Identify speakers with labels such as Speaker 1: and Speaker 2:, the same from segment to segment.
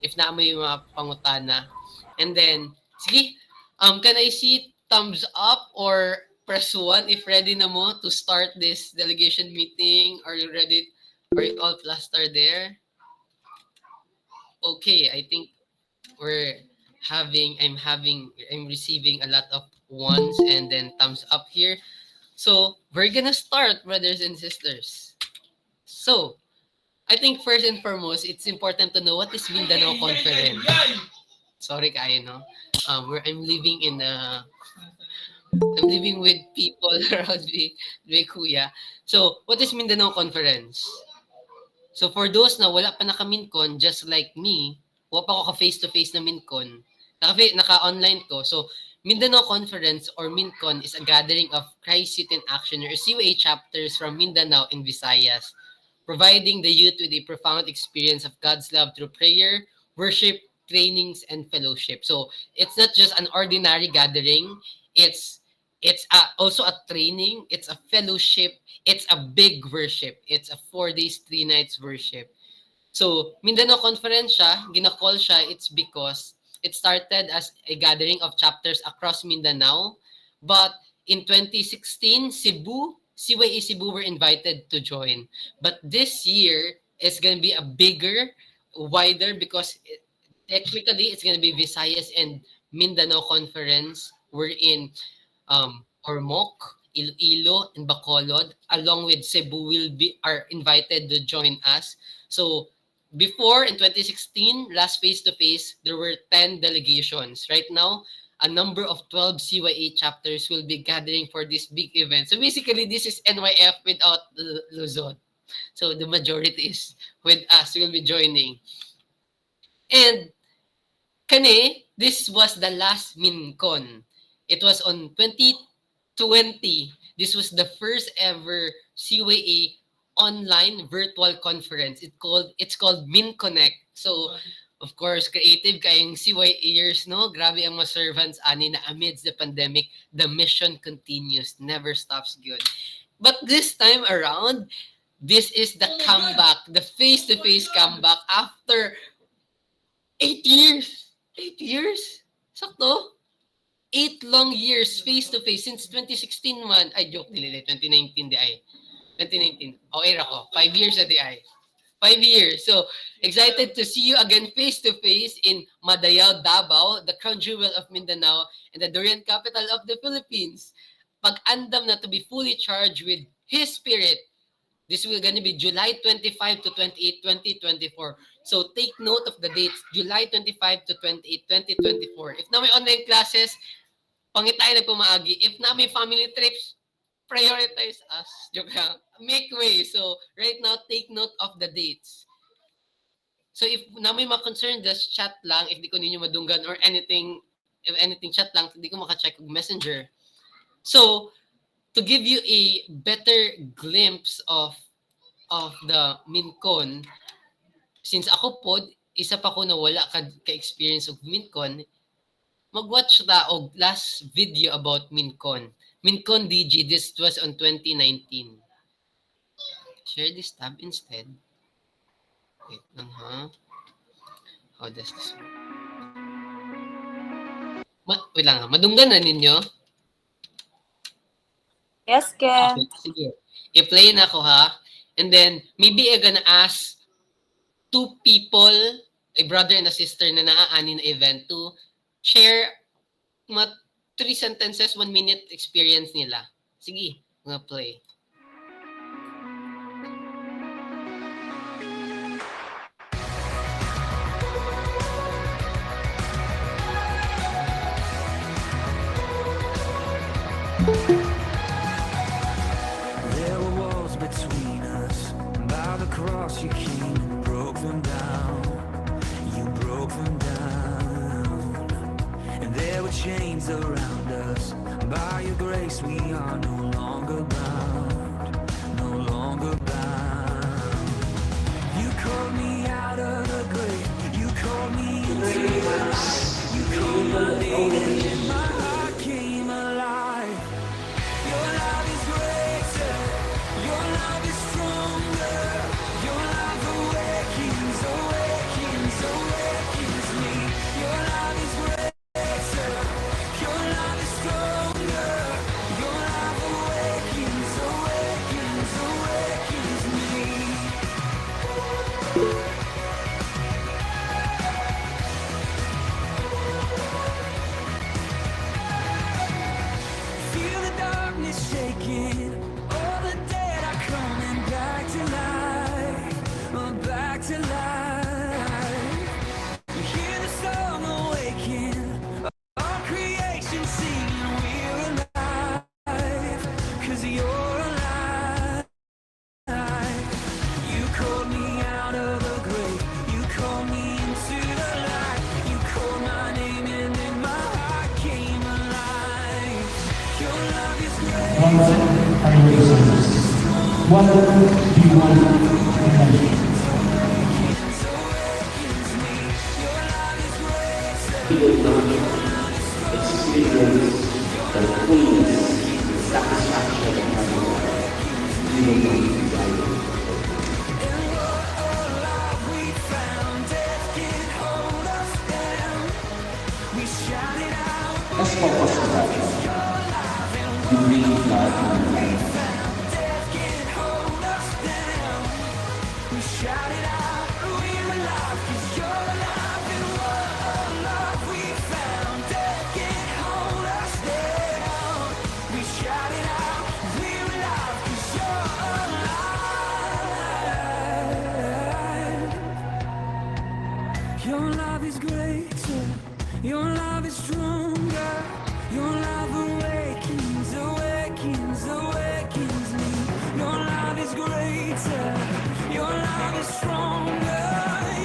Speaker 1: if na may mga pangutana. And then, sige, can I see thumbs up or press 1 if ready na mo to start this delegation meeting? Are you ready? Are you all flustered there? Okay, I think I'm receiving a lot of ones and then thumbs up here. So we're gonna start, brothers and sisters. So I think first and foremost, it's important to know what is Mindanao Conference. Sorry kayo, no? Where I'm living with people around me, kuya. So, what is Mindanao Conference? So, for those na wala pa naka-MinCon, just like me, wala pa ako ka-face-to-face na MinCon, naka-online ko. So, Mindanao Conference or MinCon is a gathering of Christ Youth in Action or CYA chapters from Mindanao and Visayas, providing the youth with a profound experience of God's love through prayer, worship, trainings, and fellowship. So, it's not just an ordinary gathering. Also a training, it's a fellowship, it's a big worship. It's a 4 days, 3 nights worship. So, Mindanao Conference siya, ginakall siya, it's because it started as a gathering of chapters across Mindanao. But in 2016, CYA Cebu were invited to join. But this year, it's going to be a bigger, wider, because technically, it's going to be Visayas and Mindanao Conference. We're in Ormoc, Iloilo, and Bacolod, along with Cebu are invited to join us. So before in 2016, last face-to-face, there were 10 delegations. Right now, a number of 12 CYA chapters will be gathering for this big event. So basically, this is NYF without Luzon. So the majority is with us, will be joining. And this was the last MinCon. It was on 2020. This was the first ever CYA online virtual conference. It's called MinConnect. So, of course, creative kayong CYAers, no? Grabe ang mga servants ani na amidst the pandemic, the mission continues, never stops good. But this time around, this is the comeback, the face-to-face comeback after 8 years. 8 years? Sakto? 8 long years face-to-face since 2016 man. Ay, joke, dili, 2019 di ay. 2019. Okay ako. 5 years na di ay. 5 years. So, excited to see you again face-to-face in Madayao, Davao, the crown jewel of Mindanao and the durian capital of the Philippines. Pag-andam na to be fully charged with His Spirit. This will gonna be July 25 to 28, 2024. So, take note of the dates. July 25 to 28, 2024. If na may online classes, pangitay na pumaagi. If na may family trips, prioritize us. Joke lang. Make way. So, right now, take note of the dates. So, if na may mga concern, just chat lang. If di ko ninyo madunggan or anything, if anything, chat lang. Hindi ko makacheck ng messenger. So, to give you a better glimpse of the MinCon, since ako po, isa pa ko na wala ka-experience of MinCon, mag-watch ta og last video about MinCon. MinCon DG, this was on 2019. Share this tab instead. Wait lang ha. How does this work? Wait lang ha. Madunggan na ninyo?
Speaker 2: Yes, Ken.
Speaker 1: Okay, sige. I-play na ako ha. And then, maybe I'm gonna ask 2 people, a brother and a sister na naaani na event to share 3 sentences, 1 minute experience nila. Sige, mga play.
Speaker 3: There were walls between us. By the cross you came and broke them down. You broke them down. And there were chains around us. By your grace we are no longer bound. No longer bound. You called me out of the grave. You called me into your life. You called my name and my heart came alive. Your love is greater. Your love is stronger. Your love awakens, awakens, awakens.
Speaker 2: Alright, our listeners. What do you want to mention?
Speaker 4: He would not experience the fullness, the satisfaction of having God. You will not desire it. Let's focus on that one. You breathe life in your life.
Speaker 3: Your love is greater, your love is stronger, your love awakens, awakens, awakens me. Your love is greater, your love is stronger,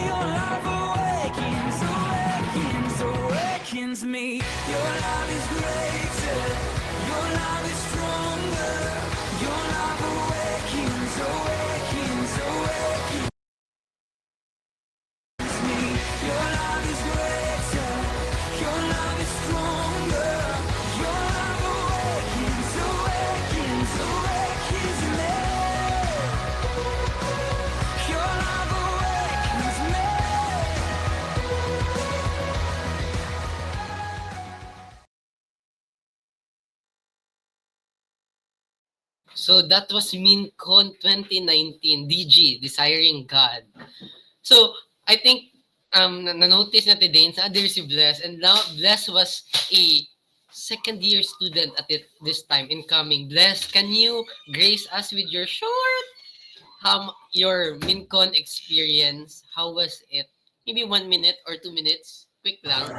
Speaker 3: your love awakens, awakens, awakens me. Your love is greater, your love is stronger, your love awakens, awakens, awakens. Your love is greater, your love is stronger, your love awakens, awakens, awakens me. Your love awakens me.
Speaker 1: So that was MinCon 2019, DG, Desiring God. So I think na-notice natin din sa others si Bless, and now Bless was a second year student at this time incoming. Bless, can you grace us with your short your MinCon experience? How was it? Maybe 1 minute or 2 minutes. Quick lang.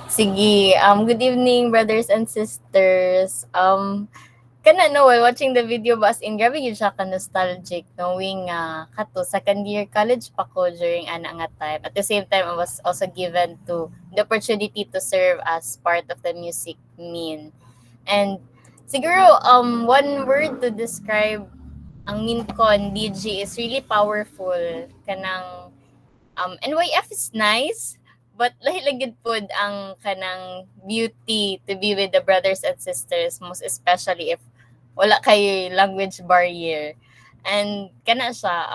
Speaker 5: Sige, good evening, brothers and sisters. Kana no, while watching the video ba, as in, grabe yun siya ka-nostalgic, knowing kato, second year college pa ko during ana nga time. At the same time, I was also given to the opportunity to serve as part of the music mean. And siguro, one word to describe ang MinCon DG is really powerful. Kanang NYF is nice, but lahi lagid pod ang kanang beauty to be with the brothers and sisters, most especially if wala kay language barrier. And kana siya,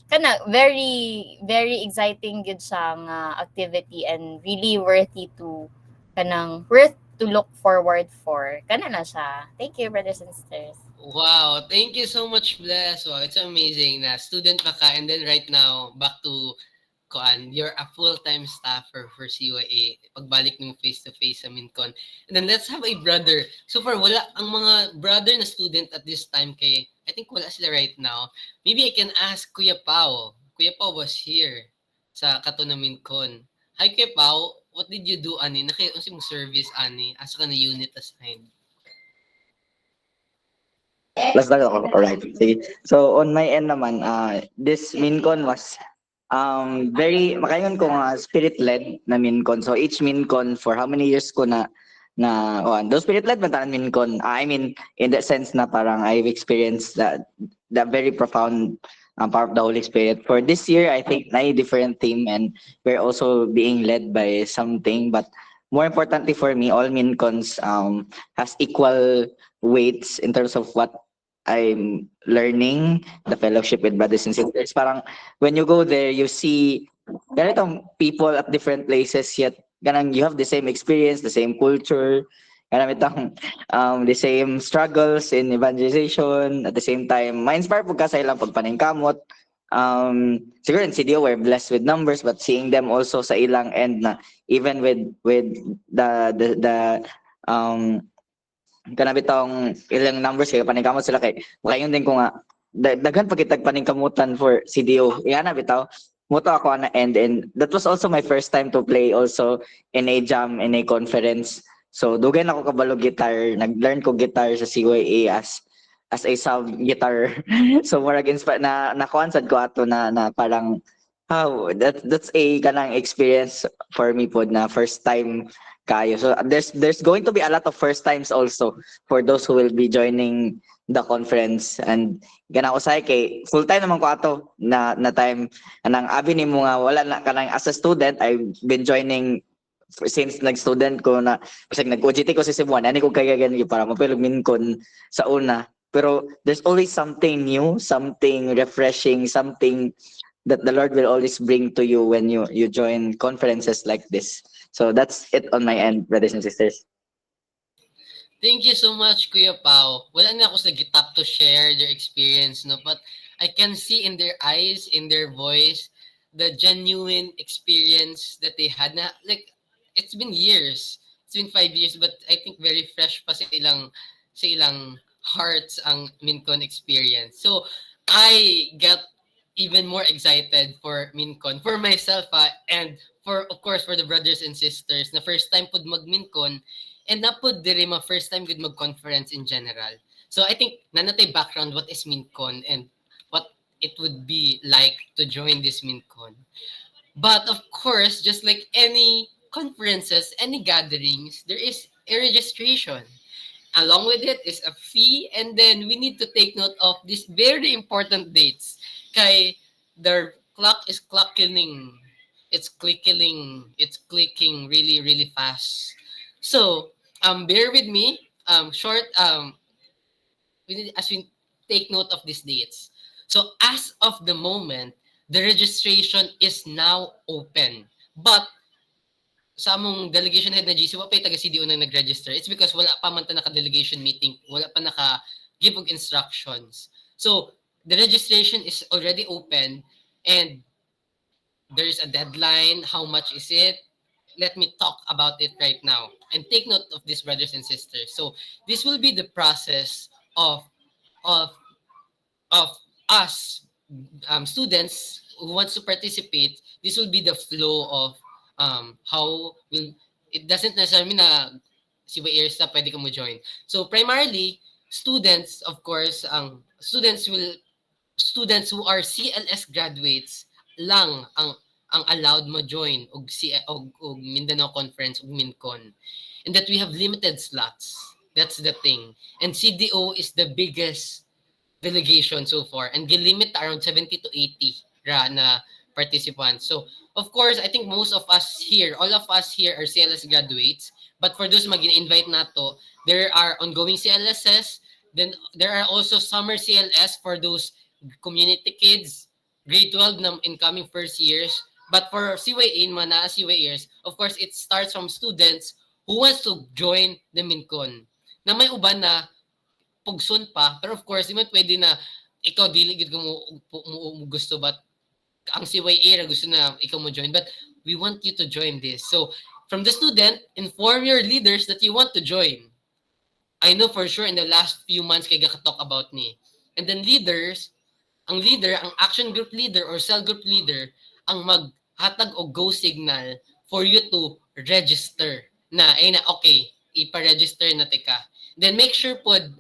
Speaker 5: kana very very exciting gid siya nga activity, and really worth to look forward for. Kana na siya. Thank you, brothers and sisters.
Speaker 1: Wow, thank you so much, Bless. Wow, it's amazing na student pa ka, and then right now, back to you're a full-time staffer for CYA. Pagbalik ng face-to-face sa MinCon. And then let's have a brother. So far, wala ang mga brother na student at this time kay, I think wala sila right now. Maybe I can ask Kuya Pao. Kuya Pao was here sa kato na MinCon. Hi Kuya Pao, what did you do ani? Naki-unsa mo service ani? Asa ka na unit assigned?
Speaker 6: Let's start ako. Alright. Sige. So on my end naman, this MinCon was very makaingon ko nga spirit-led na MinCon. So each MinCon for how many years ko those spirit-led man tanan MinCon. I mean in that sense na parang I've experienced that very profound power of the Holy Spirit. For this year, I think na a different theme, and we're also being led by something. But more importantly for me, all MinCons has equal weights in terms of what I'm learning, the fellowship with brothers and sisters. Parang when you go there, you see ganitong people at different places, yet ganang you have the same experience, the same culture, ganang the same struggles in evangelization. At the same time, ma-inspire po ka sa ilang pagpaningkamot. Siguro in CDO we're blessed with numbers, but seeing them also sa ilang end na even with the kana bitong ilang numbers kay paningkamot sila kay makayon din ko nga daghan pagitag paningkamutan for CDO yana bitaw moto ako na end, and that was also my first time to play also in a jam, in a conference. So dugay na ako kabalo guitar, nag-learn ko guitar sa CYA as a sub guitar. So murag inspire na nakuan sad ko ato na parang That's a kanang experience for me po na first time kayo. So there's going to be a lot of first times also for those who will be joining the conference. And ganang usay kay full time naman ko ato na time anang abi ni mo nga wala na kanang as a student I've been joining since nag-student ko na kasi nag-OJT ko sa Cebuan ani ko kaya ganyan para mapilog minkon sa una. Pero there's always something new, something refreshing, something that the Lord will always bring to you when you join conferences like this. So that's it on my end, brothers and sisters.
Speaker 1: Thank you so much, Kuya Pao. Wala na ako sa gitap to share their experience, no? But I can see in their eyes, in their voice, the genuine experience that they had. Na, like, it's been years. It's been 5 years, but I think very fresh pa sa ilang hearts ang MinCon experience. So, I got even more excited for MinCon, for myself, and for, of course, for the brothers and sisters na first time pud mag-MinCon. And napod diri ma first time gud mag-conference in general. So I think nanatay background what is MinCon and what it would be like to join this MinCon. But of course, just like any conferences, any gatherings, there is a registration. Along with it is a fee, and then we need to take note of these very important dates. Kay the clock is clocking. It's clicking really, really fast. So, bear with me. We need, as we take note of these dates. So, as of the moment, the registration is now open. But sa among delegation head na GC, wa pa taga CDO na nag-register. It's because wala pa man ta naka-delegation meeting, wala pa naka-give of instructions. So, the registration is already open and there's a deadline. How much is it? Let me talk about it right now and take note of this, brothers and sisters. So, this will be the process of of of us students who wants to participate. This will be the flow of how will it doesn't necessarily mean na si Airs na pwede ka mo join. So primarily students, of course, students who are CLS graduates lang ang allowed mo join og Mindanao Conference og MinCon. And that we have limited slots. That's the thing. And CDO is the biggest delegation so far and gilimit around 70 to 80 na participants. So, of course, I think most of us here, all of us here are CLS graduates. But for those mag-invite nato, there are ongoing CLSs. Then there are also summer CLS for those community kids, grade 12 na incoming first years. But for CYA, mga na CYAers, of course, it starts from students who wants to join the MinCon. Na may uban na pugson pa, pero of course, di man pwede na ikaw dili gid mo gusto, but ang CYA ra gusto na ikaw mo join, but we want you to join this. So from the student, inform your leaders that you want to join. I know for sure in the last few months kay gaka-talk about ni. And then leaders, ang action group leader or cell group leader ang maghatag og go signal for you to register na okay, ipa-register na tika. Then make sure pod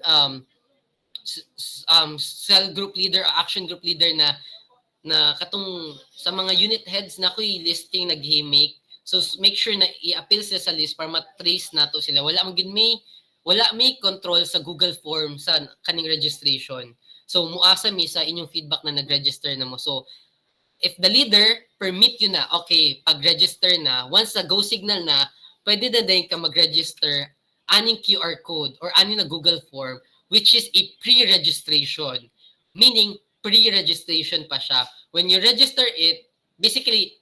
Speaker 1: cell group leader or action group leader na katong sa mga unit heads na ko'y listing nag-make. So make sure na i-appeal sila sa list para ma-trace nato sila. Wala may control sa Google form sa kaning registration. So muasa mi sa inyong feedback na nag-register na mo. So if the leader permit you na, okay, pag-register na, once na go signal na, pwede na din ka mag-register aning QR code or aning na Google form, which is a pre-registration. Meaning, pre-registration pa siya. When you register it, basically,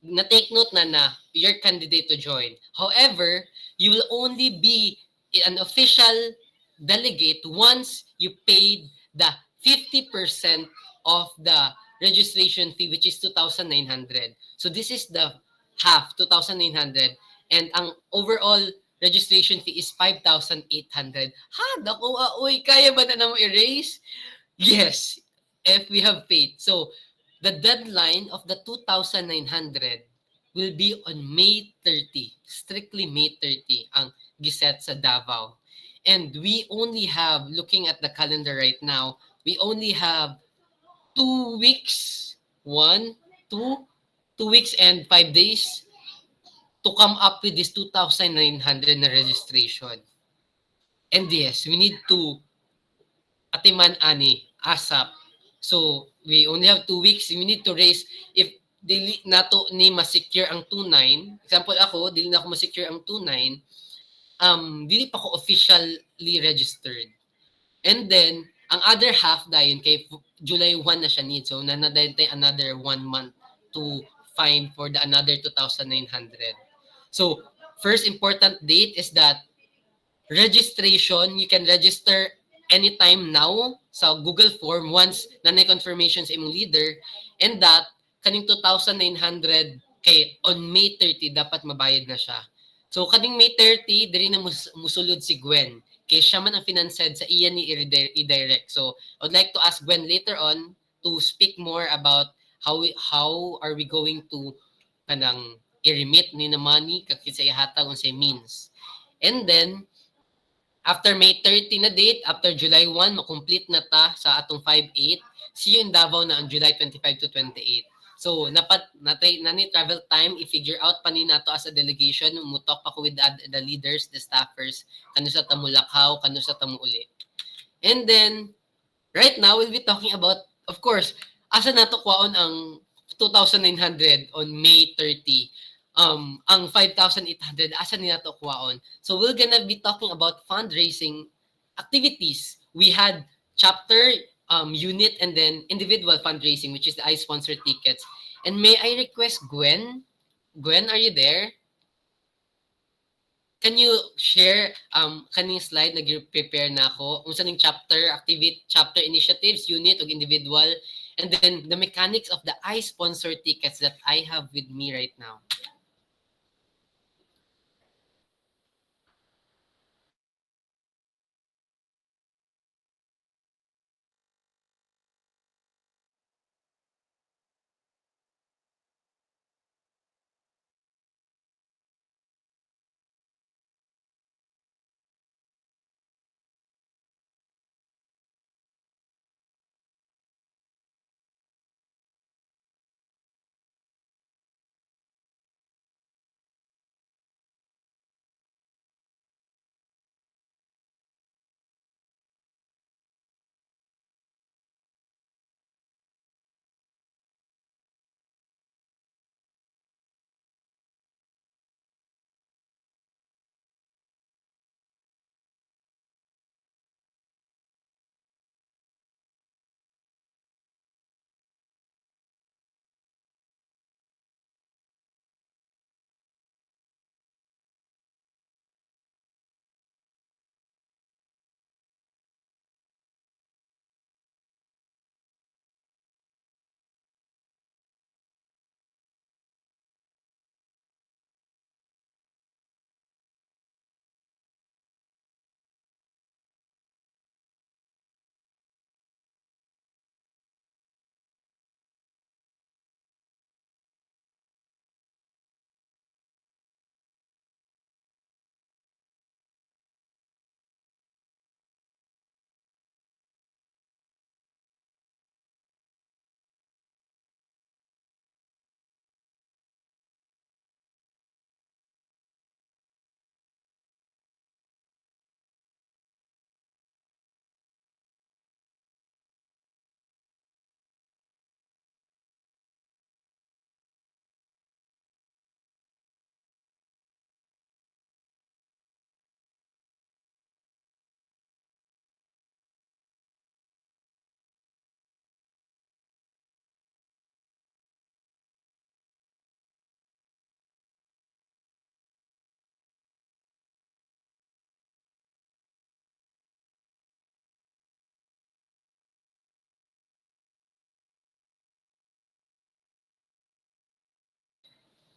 Speaker 1: na-take note na you're candidate to join. However, you will only be an official delegate once you paid the 50% of the registration fee, which is 2,900. So this is the half, 2,900. And ang overall registration fee is 5,800. Ha? Dako, uy, kaya ba na naman erase? Yes, if we have faith. So the deadline of the 2,900 will be on May 30. Strictly May 30 ang giset sa Davao. And we only have, looking at the calendar right now, we only have 2 weeks, 1, two weeks and 5 days to come up with this 2,900 na registration. And yes, we need to atiman ani ASAP. So we only have 2 weeks. We need to raise, if dili nato ni ma-secure ang 2,900, example ako, dili na ako ma-secure ang 2,900, dili pa ko officially registered. And then, ang other half dayon kay July 1 na siya need. So nanadayon tayo another 1 month to find for the another 2,900. So first important date is that registration, you can register anytime now sa Google form once na confirmation sa imong leader, and that kaning 2,900 kay on May 30 dapat mabayad na siya. So kaning May 30 diri na musulod si Gwen kay siya man ang financed sa iya ni i-direct. So I would like to ask Gwen later on to speak more about how are we going to kanang i-remit ni na money kakit sa ihatag unsay means. And then after May 30 na date, after July 1, makomplete na ta sa atong 5-8. See you in Davao na on July 25 to 28. So, nani travel time, i-figure out pa ni nato as a delegation, mutok pa ko with the leaders, the staffers, kano sa tamulakaw, kano sa tamuuli. And then, right now, we'll be talking about, of course, asa nato kwaon ang 2,900 on May 30. Ang 5,800 asa ni nato kuwaon. So we're gonna be talking about fundraising activities. We had chapter, unit, and then individual fundraising, which is the I-sponsor tickets. And may I request Gwen? Gwen, are you there? Can you share kaning slide nag-prepare na ako unsa ning chapter activity, chapter initiatives, unit ug individual, and then the mechanics of the I-sponsor tickets that I have with me right now.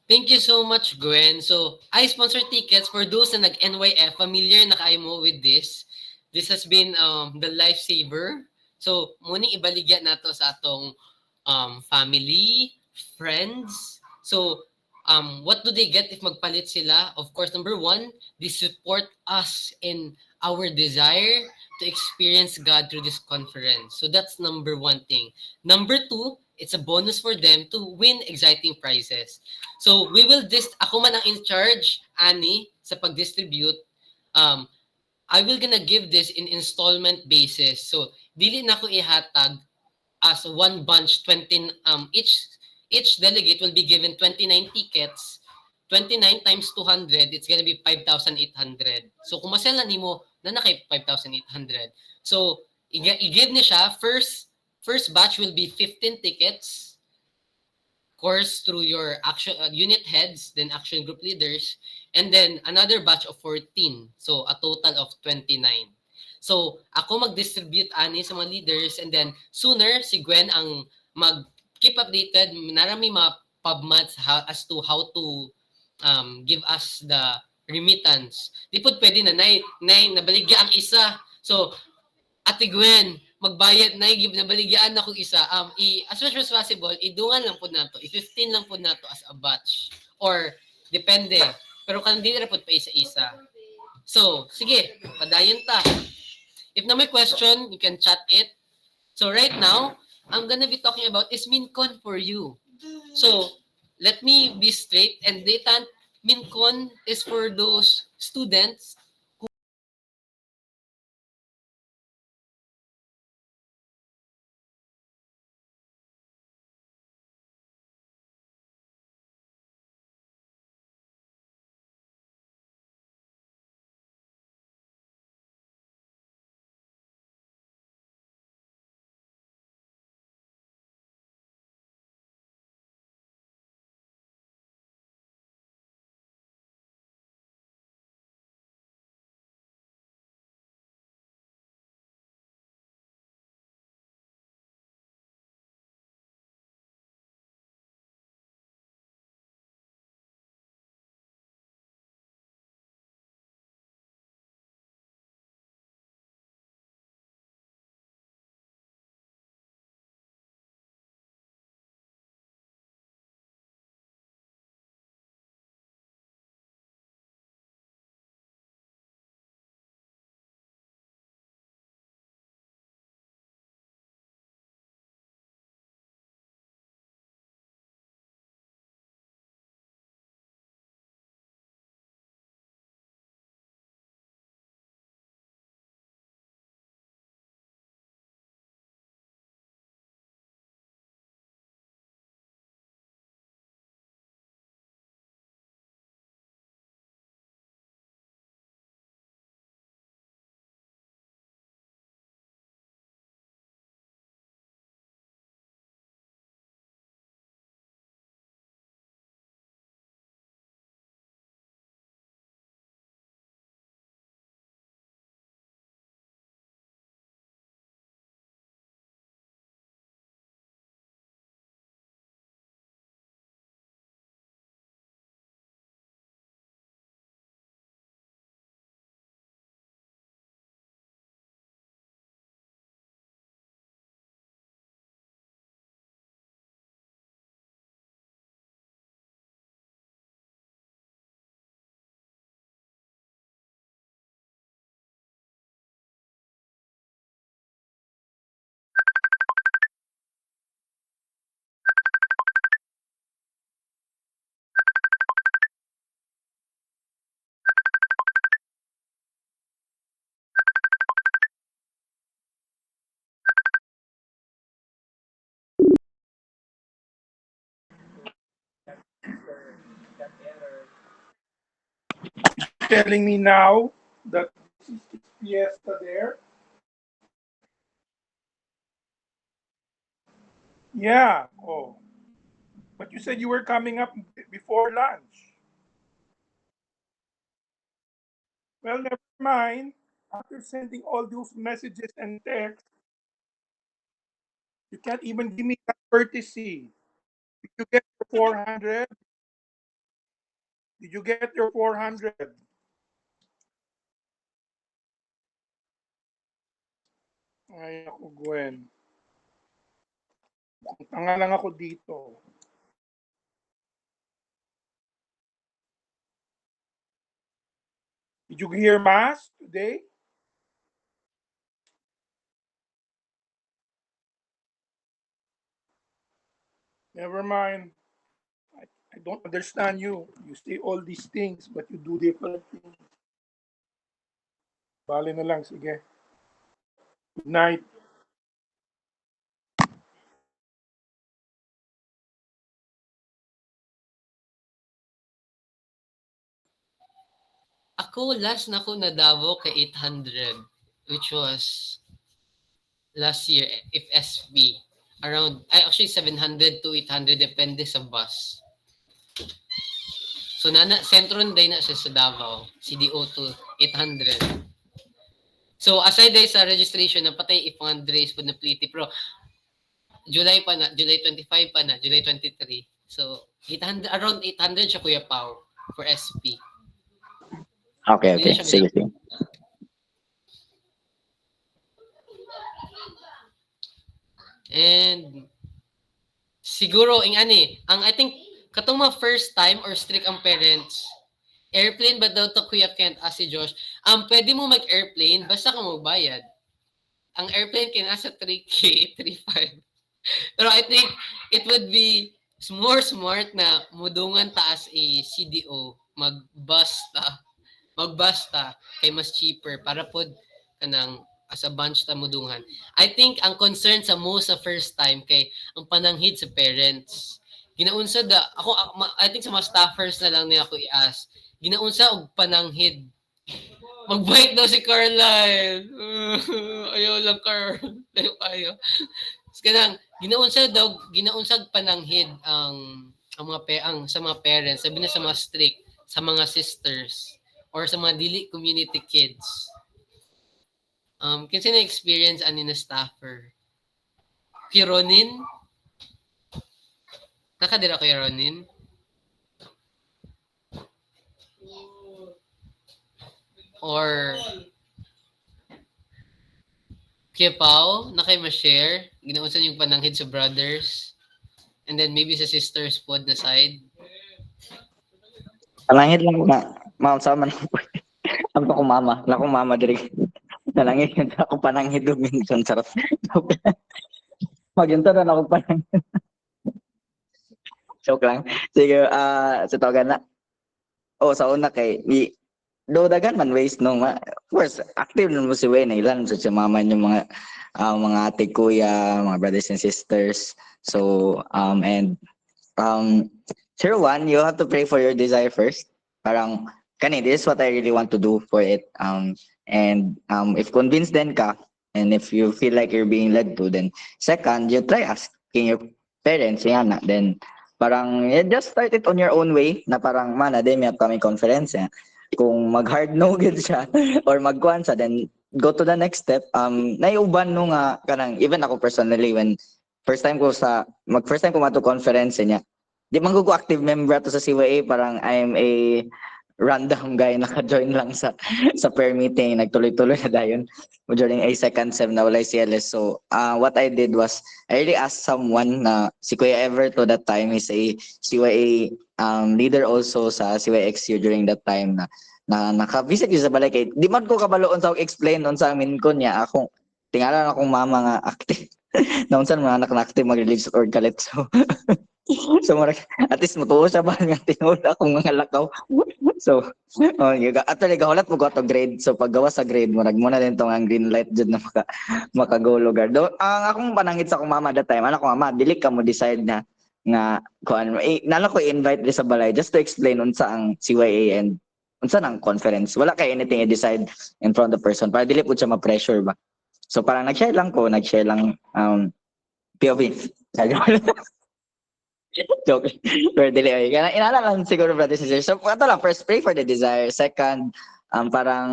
Speaker 1: Thank you so much, Gwen. So, I sponsor tickets for those na nag-NYF, familiar na kayo mo with this. This has been the lifesaver. So, muna ibaligya nato sa atong family, friends. So, what do they get if magpalit sila? Of course, number one, they support us in our desire to experience God through this conference. So, that's number one thing. Number two, it's a bonus for them to win exciting prizes. So we will ako man ang in charge, Ani, sa pag-distribute. Um, I will gonna give this in installment basis. So dili na ko ihatag as one bunch 20 each delegate will be given 29 tickets. 29 times 200, it's gonna be 5,800. So kung masela nimo na kay 5,800. So i-give ni siya first batch will be 15 tickets course through your action unit heads, then action group leaders, and then another batch of 14. So a total of 29. So ako mag-distribute ani sa mga leaders, and then sooner si Gwen ang mag-keep updated. Narami mga pubmads as to how to give us the remittance. Di po pwede na nabaligya ang isa. So Ate Gwen, magbayad na nabaligyan na kong isa. As much as possible, idungan lang po nato. I-15 lang po nato as a batch. Or, depende. Pero hindi na po pa isa-isa. So, sige, padayon ta. If na may question, you can chat it. So, right now, I'm gonna be talking about is MinCon for you. So, let me be straight and blatant. MinCon is for those students
Speaker 7: telling me now that this is Fiesta there? Yeah. Oh. But you said you were coming up before lunch. Well, never mind. After sending all those messages and texts, you can't even give me that courtesy. Did you get your 400? Did you get your 400? Ay, ako, Gwen. Tanga lang ako dito. Did you hear Mass today? Never mind. I don't understand you. You say all these things, but you do different things. Bali na lang, sige. Good night.
Speaker 1: Ako, last na ako na Davao kay 800, which was last year, if SB. Actually 700 to 800, depende sa bus. So, sentro day na siya sa Davao, CDO to 800. So, aside day sa registration, napatay ipang Andres po na pliti, pero July 25 pa na, July 23. So, 800, around 800 siya Kuya Pao for SP.
Speaker 6: Okay.
Speaker 1: Hindi na siya
Speaker 6: Sige, sige.
Speaker 1: And siguro I think katong mga first time or strict ang parents, airplane ba daw to Kuya Kent si Josh? Pwede mo mag-airplane basta ka magbayad. Ang airplane kaya nasa 3K, 3.5. Pero I think it would be more smart na mudungan taas CDO, magbasta kay mas cheaper para pod kanang as a bunch ta mudungan. I think ang concern sa most sa first time kay ang pananghid sa parents. Ginaunsa I think sa mga staffers na lang niya ako i-ask. Ginaunsa og pananghid. Magbike daw si Carlisle. Ayaw lang Carl. Ayaw. Kanang ginaunsag pananghid ang sa mga parents, sabi na sa mga strict, sa mga sisters or sa mga dili community kids. Kasi na-experience ani na staffer. Kay Ronin? Nakadira kay Ronin? Or kay Pao, na kayo ma-share? Ginaunsan yung pananghid sa brothers? And then maybe sa sisters pod na side?
Speaker 6: Panangit lang na. Ma'am, sama na po. Ang ko mama. Nakong mama diri. Nalangit yun ako panangit minsan sarap. Maginto na ako panangit. Joke lang. Sige, sa tawagan na. Sa una kay, do dagan man ways no. Of course, active naman mo si Wayne. Ilan sa mama yung mga ate, kuya, mga brothers and sisters. So, Sir Juan, you have to pray for your desire first. Parang, this is what I really want to do for it. If convinced then ka, and if you feel like you're being led to, then second, you try asking your parents, then parang just start it on your own way, na parang day may upcoming conference. Kung mag-hard no good siya, or magkuhan siya, then go to the next step. Naiuban no nga, even ako personally, when first time ko mato conference niya, di man ko active member to sa CYA, parang I'm a random guy naka-join lang sa prayer meeting, nagtuloy-tuloy na dayon during a second sem na walay CLS. So what I did was I really asked someone na si Kuya Ever to that time is a CYA leader also sa CYXU during that time na naka-visit yun sa balay kay di man ko kabaloon sa explain on sa amin ko niya akong tingala akong mama nga active na unsan mga anak na active mag-religious or kalit. So at least mutuo siya ba nga tinula akong mga lakaw. So actually gahulat mo ko to grade. So paggawa sa grade mo nagmuna din tong ang green light jud na maka-go lugar. Ang akong panangit sa akong mama that time, anak ko mama, dili ka mo decide na nga kuan nala ko invite sa balay just to explain unsa ang CYA and unsa nang conference. Wala kay anything i-decide in front of the person para dili pud siya ma-pressure ba. So parang nag-share lang POV. Joke. Pero dili ay. Inala lang siguro brothers and sisters. So ato lang, first pray for the desire. Second, wala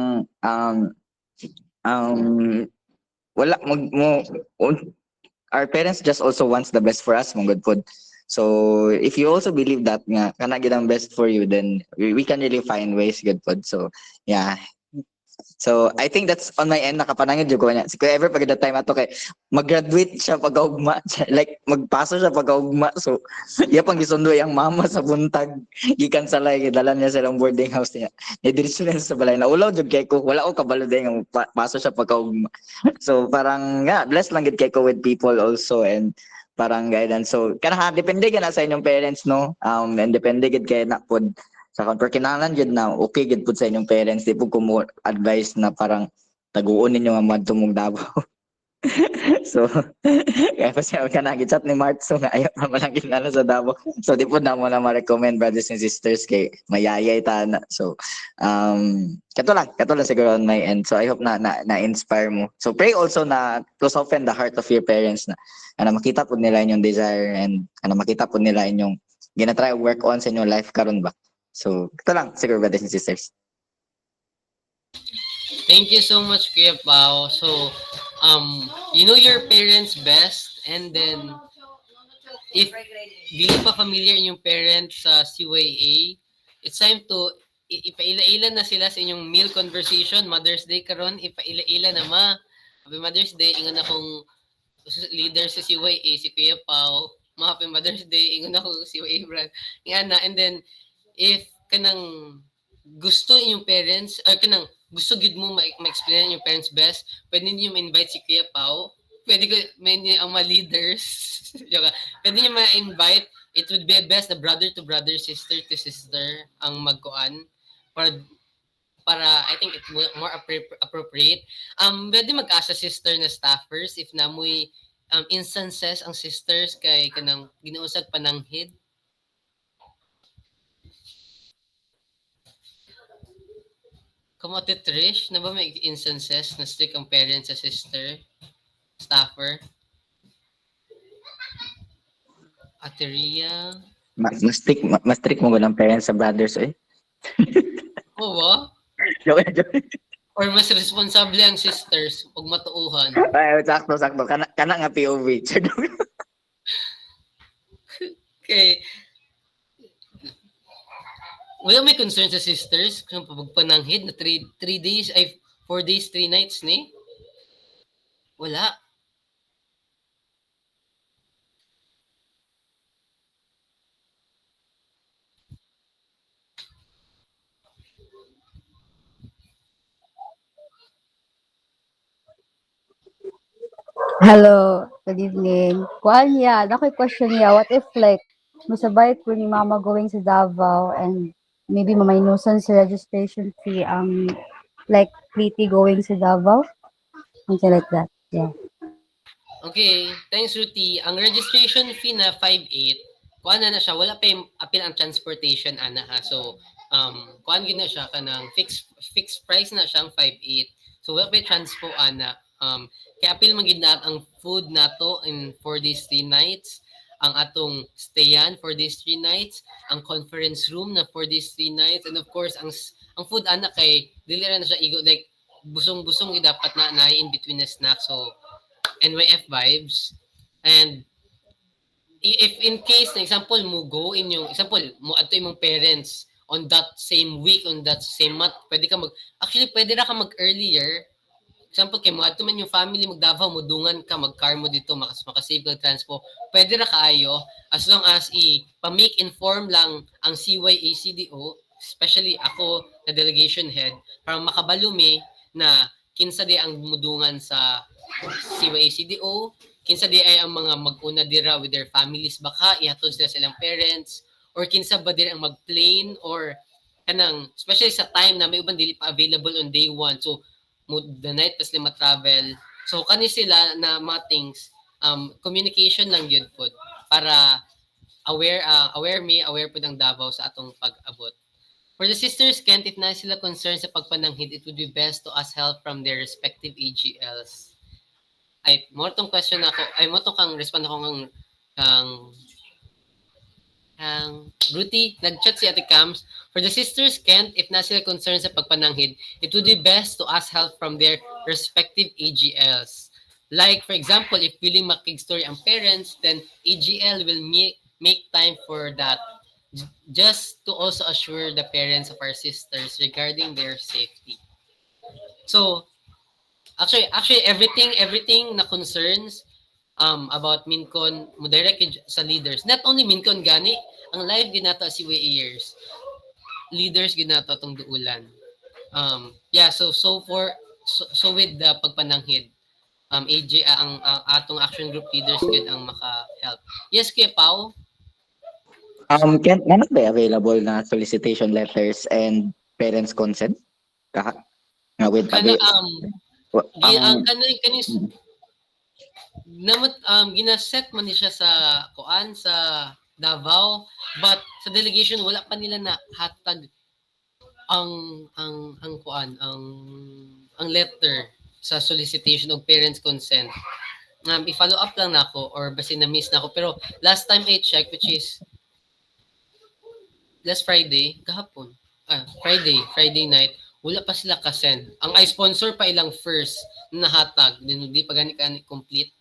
Speaker 6: our parents just also wants the best for us, mong good food. So if you also believe that nga kana gid ang best for you, then we can really find ways good food. So yeah. So I think that's on my end, nakapanangin jud ko niya. Si Kuya Ever pag that time ato kay mag-graduate siya pag-ugma, like magpaso siya pag-ugma. So iya pang gisundo ang mama sa buntag gikan sa lay dala niya sa ilang boarding house niya. Diretso na sa balay na ulaw jud kay ko wala ko kabalo day nga paso siya pag-ugma. So parang blessed lang gid kay ko with people also, and parang guidance. So kana depende gyud na sa inyong parents no. And depende gid kay na pod sa kon kinahanglan gid na okay gid pod sa inyong parents, di po ko mo advice na parang taguon ninyo nga madto mong Davao. So kaya pa siya ka nag-chat ni Mart so nga ayaw pa malagin na sa Davao. So di po na mo na ma-recommend brothers and sisters kay mayayay ta na. So kato lang siguro on my end. So I hope na inspire mo. So pray also na to soften the heart of your parents na makita po nila inyong desire and makita po nila inyong gina-try work on sa inyong life karon ba. So kato lang siguro brothers and sisters.
Speaker 1: Thank you so much, Kuya Pao. So, you know your parents best, and then if dili pa familiar inyong parents sa CYA, it's time to ipaila-ila na sila sa inyong meal conversation. Mother's Day karon, ipaila-ila na ma. Happy Mother's Day, ingon akong leader sa CYA, si Kuya Pao. Happy Mother's Day, ingon ako si CYA brand. Nga na, and then if kanang gusto inyong parents, or kanang gusto gid mo ma-explain yung parents best, pwede niyo ma-invite si Kuya Pao. Pwede ko, may ang mga leaders. Pwede niyo ma-invite. It would be best na brother to brother, sister to sister ang magkuan. Para I think it more appropriate. Pwede mag-asa sister na staffers if namoy instances ang sisters kay kanang ginuusag pananghid. Kamote Trish, na ba may instances na strict ang parents sa sister, staffer? Ate Ria?
Speaker 6: Mas strict mo ng parents sa brothers eh.
Speaker 1: Oo ba?
Speaker 6: Joke.
Speaker 1: Or mas responsable ang sisters pag matuuhan?
Speaker 6: Ay, sakto. Kana nga POV.
Speaker 1: Okay. Wala may concern sa sisters kung pagpananghid na 3 days, ay 4 days, 3 nights ni? Wala.
Speaker 8: Hello, good evening. Kuan ya, nakoy question niya, what if like masabay ko ni mama going sa Davao and maybe mamaynusan sa registration fee like Pliti going sa Davao? Something like that. Yeah.
Speaker 1: Okay, thanks Ruti. Ang registration fee na 5.8, kuan na siya, wala pa yung appeal ang transportation ana ha. So, kuan gina siya kanang fixed price na siya ang 5.8. So wala pa yung transpo ana. Kaya appeal man gid na ang food nato in 4 days 3 nights, ang atong stayan 4 days 3 nights, ang conference room na 4 days 3 nights, and of course ang food ana kay dili ra na siya igo like busong-busong gid dapat na in between na snack. So NYF vibes. And if in case na example mo go in yung example mo adto imong parents on that same week, on that same month, pwede ka pwede ra ka mag earlier. Example kay mo adto man yung family mag Davao, mudungan ka, mag-car mo dito, makasave ka transpo. Pwede ra kaayo as long as pa-make inform lang ang CYA CDO, especially ako na delegation head, para makabalo mi na kinsa di ang mudungan sa CYA CDO, kinsa di ay ang mga mag-una dira with their families baka ihatod sila sa ilang parents, or kinsa ba dira ang mag-plane, or kanang especially sa time na may ubang dili pa available on day 1, so the night pas lima travel. So kani sila na mga things, communication lang yun po para aware po ng Davao sa atong pag-abot. For the sisters Kent, if na sila concerned sa pagpananghid, it would be best to ask help from their respective AGLs. Ay mo tong question ako, ay mo to kang respond ako kang Ruti, nag-chat si Ate Cams. For the sisters Kent, if na sila concerned sa pagpananghid, it would be best to ask help from their respective AGLs. Like, for example, if willing makig-story ang parents, then AGL will make time for that, just to also assure the parents of our sisters regarding their safety. So, actually everything na concerns about Mincon mo direct sa leaders. Not only Mincon gani, ang live ginato si years. Leaders ginato tong duulan. So with the pagpananghid, AJ ang atong action group leaders gid ang help. Yes, Kuya Pao?
Speaker 6: Can ba available na solicitation letters and parents consent? Kaka nga with
Speaker 1: Kana, ang
Speaker 6: ang
Speaker 1: kanis namot ginaset man ni siya sa kuan sa Davao, but sa delegation wala pa nila na hatag ang kuan ang letter sa solicitation of parents consent. I-follow up lang nako or basi na miss nako, pero last time I checked, which is last Friday kahapon, Friday night, wala pa sila ka-send. Ang I-sponsor pa ilang first na hatag, di pa gani complete.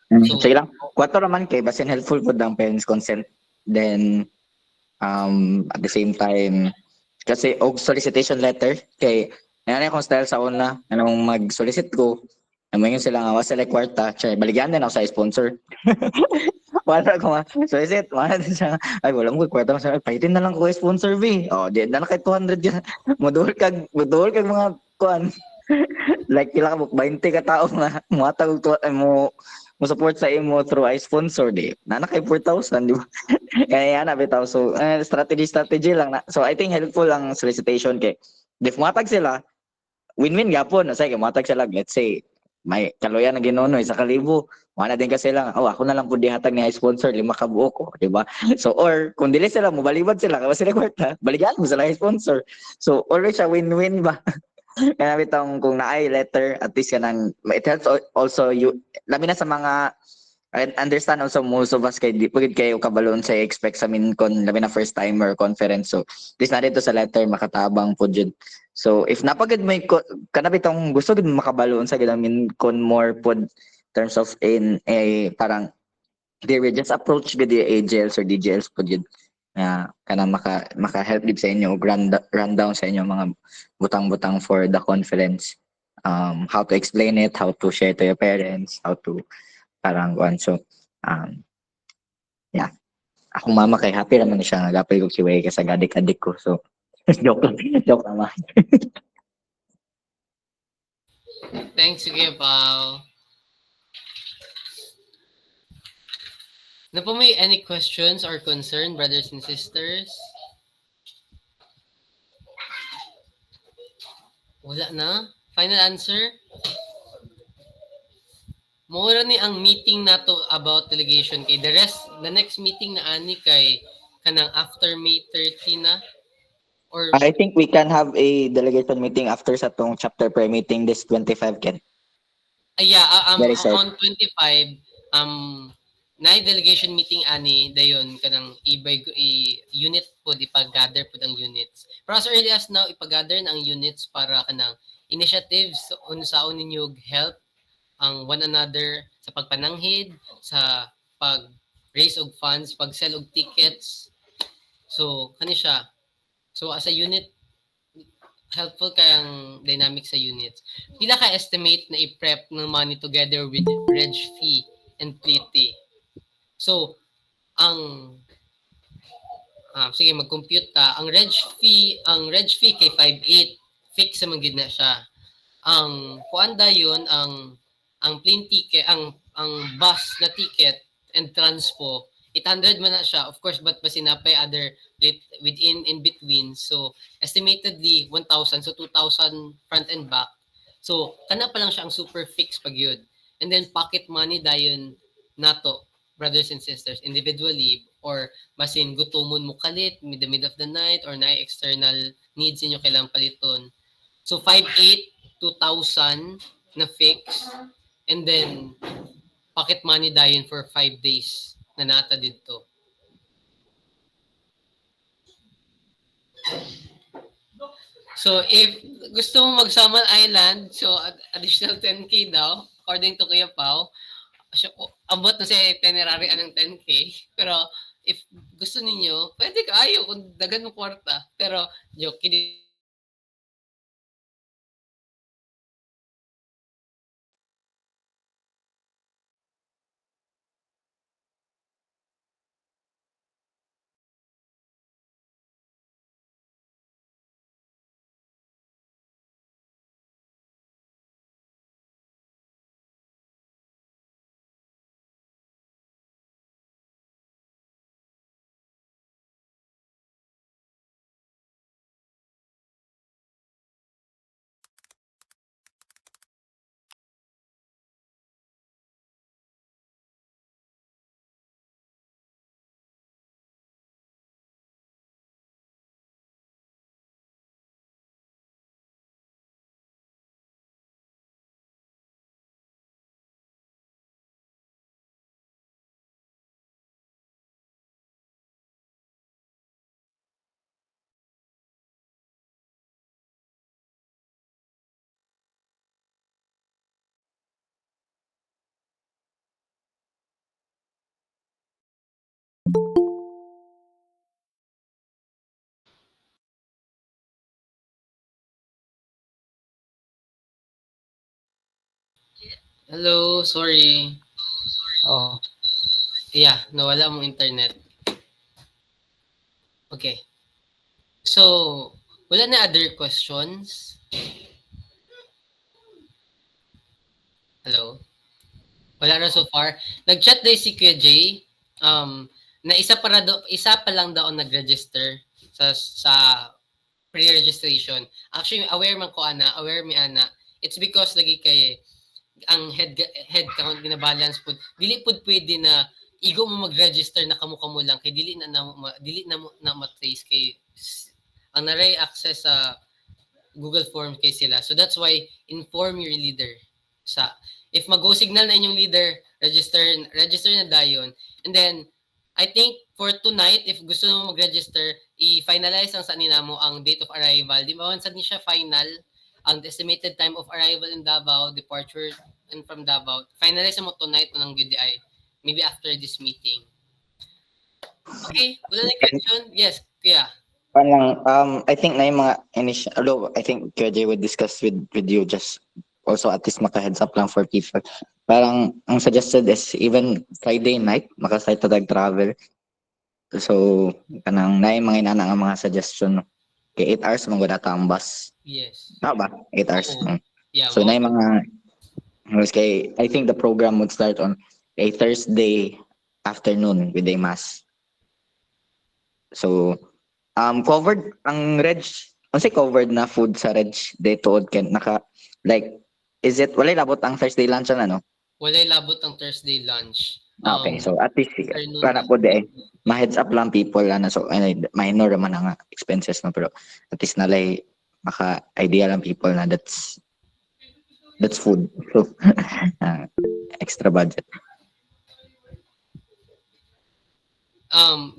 Speaker 1: So,
Speaker 6: sige lang. Kwato naman kay basin helpful po ang parents consent. Then at the same time kasi og solicitation letter kay nanay akong style sa una anong mag-solicit ko naman yun sila nga was sila kwarta chay baligyan din ako sa sponsor. Wala ko solicit wala din siya ay wala mo kwarta sa pahitin na lang ko sponsor B di na kay 200 yan modul kag mga kuan like pila ka 20 ka tao nga muhatag mo support sa imo through sponsor di na kay 4,000 di ba. Kaya yan, bitaw. So, strategy lang na. So, I think helpful ang solicitation kay if matag sila, win-win gapon. Say, matag sila, let's say, may kaloyan na ginunoy sa kalibo. Wala din kasi lang, ako na lang po dihatag ni sponsor, 5 ka buo ko, di ba? So, or, kung dili sila, mubalibad sila, kaya sila kwarta, balikan mo sila sponsor. So, always siya win-win ba? Kaya bitong kung naay letter, at least kanang, it helps also you, labi na sa mga I understand also most of us kay di pugid kayo kabaloon sa expect sa MinCon labi na first timer conference, so this na dito sa letter makatabang po jud. So if napagid may kana bitong gusto gid makabaloon sa gid ang MinCon more pod terms of in a parang they will just approach gid the AGLs or DGLs pod jud na kana maka help gid sa inyo rundown sa inyo mga butang-butang for the conference, how to explain it, how to share to your parents, how to parang kuan. So yeah, akong mama kay happy naman siya nagapay ko kiway kasi gadik-adik ko, so joke naman.
Speaker 1: thanks, Kuya Pao. Na po may any questions or concern, brothers and sisters? Wala na? Final answer? Mura ni ang meeting nato about delegation kay the next meeting na ani kay kanang after May 30 na or
Speaker 6: I think we can have a delegation meeting after sa tong chapter per meeting this 25 Ken. Very short.
Speaker 1: on 25 na delegation meeting ani dayon kanang unit po ipag-gather po ang units. Pero as early as now ipag-gather na ang units para kanang initiatives unsaon ninyo help ang one another sa pagpananghid, sa pag-raise og funds, pag-sell og tickets. So, kani siya. So, as a unit, helpful kayang dynamic sa units. Pila ka estimate na i-prep ng money together with reg fee and plete. So, sige, mag-compute ta. Ang reg fee kay 5.8. Fix sa magid na siya. Ang kuanda yun, ang plane ticket, ang bus na ticket and transpo, 800 man na siya. Of course, but sinapay other within in between. So, estimatedly 1,000. So, 2,000 front and back. So, kana pa lang siya ang super fix pag yun. And then, pocket money dayon nato, brothers and sisters, individually, or basin gutomon mo kalit, mid the middle of the night, or na external needs inyo kailangan paliton. So, 5,800, 2,000 na fix. And then, pocket money dayon for 5 days na nata dito. So, if gusto mo mag-Samal Island, so additional 10K daw, according to Kuya Pao. So, abot na sa itinerary anong 10K. Pero, if gusto ninyo, pwede kayo kung dagan mo kwarta. Pero, joke, Hello, sorry.
Speaker 9: Oh,
Speaker 1: Yeah, nawala mong internet. Okay. So, wala na other questions? Hello? Wala na so far. Nag-chat day si Kuya Jay. Na isa pa lang daw ang nag-register sa pre-registration. Actually, aware mi ana. It's because lagi kay ang head count gina-balance pud. Dili pud pwede na igo mo mag-register na kamo lang kay dili na mo na ma-trace kay ang naray access sa Google Form kay sila. So that's why inform your leader. Sa if mag-go signal na inyong leader, register na dayon. And then I think for tonight if gusto mo mag-register, i-finalize ang sa ninamo ang date of arrival. Di ba sa ni siya final ang estimated time of arrival in Davao, departure and from Davao. Finalize mo tonight ng UDI. Maybe after this meeting. Okay, wala na question? Yes, kuya.
Speaker 6: Parang, I think na yung mga initial, although I think KJ would discuss with you just also at least maka-heads up lang for people. Parang, ang suggested is even Friday night, maka-start to travel. So, kanang na yung mga inana nga mga suggestion. Kay 8 hours, magudata ang bus.
Speaker 1: Yes.
Speaker 6: Tama ba? 8 hours.
Speaker 1: Oo. Yeah,
Speaker 6: So, na yung mga, kay, I think the program would start on a Thursday afternoon with a mass. So, covered ang reg, unsay covered na food sa reg day tuod ken naka like is it walay labot ang Thursday lunch ano?
Speaker 1: walay labot ang Thursday lunch.
Speaker 6: Okay, so at least
Speaker 1: afternoon
Speaker 6: para po de ma-heads up lang people ano so minor naman ang expenses no pero at least nalay maka idea lang people na that's food. So extra budget.
Speaker 1: Ang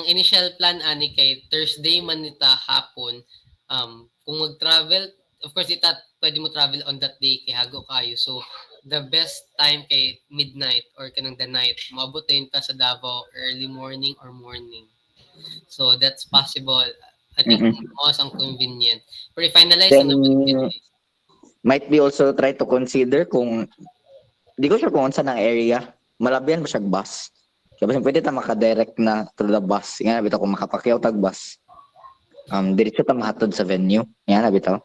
Speaker 1: initial plan ani kay Thursday man nita hapon. Kung mag-travel, of course pwede mo travel on that day kay hago kayo. So the best time kay midnight or kanang the night. Moabot din ta sa Davao early morning or morning. So that's possible. I think mas ang convenient. Pero i-finalize
Speaker 6: Then,
Speaker 1: na naman.
Speaker 6: Might be also try to consider kung di ko sure kung saan ang area malabihan ba siya bus. Kaya pwede ta maka-direct na to the bus. Nga bitaw kung makapakyaw tag bus. Diretso ta mahatod sa venue. Nga bitaw.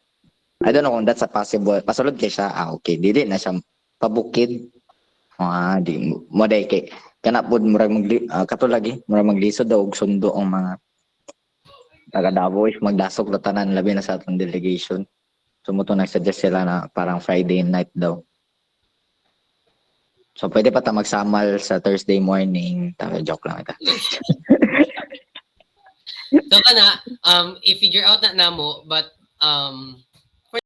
Speaker 6: I don't know kung that's a possible. Pasulod kay siya. Okay, dili na siya pabukid. Di mo day kay kana pud murag katulagi, murag maglisod daw og sundo ang mga taga Davao is magdasok na tanan labi na sa atong delegation. So mo to nag-suggest sila na parang Friday night daw. So pwede pa ta magsamal sa Thursday morning. Joke lang ita.
Speaker 1: So kana i-figure out na namo but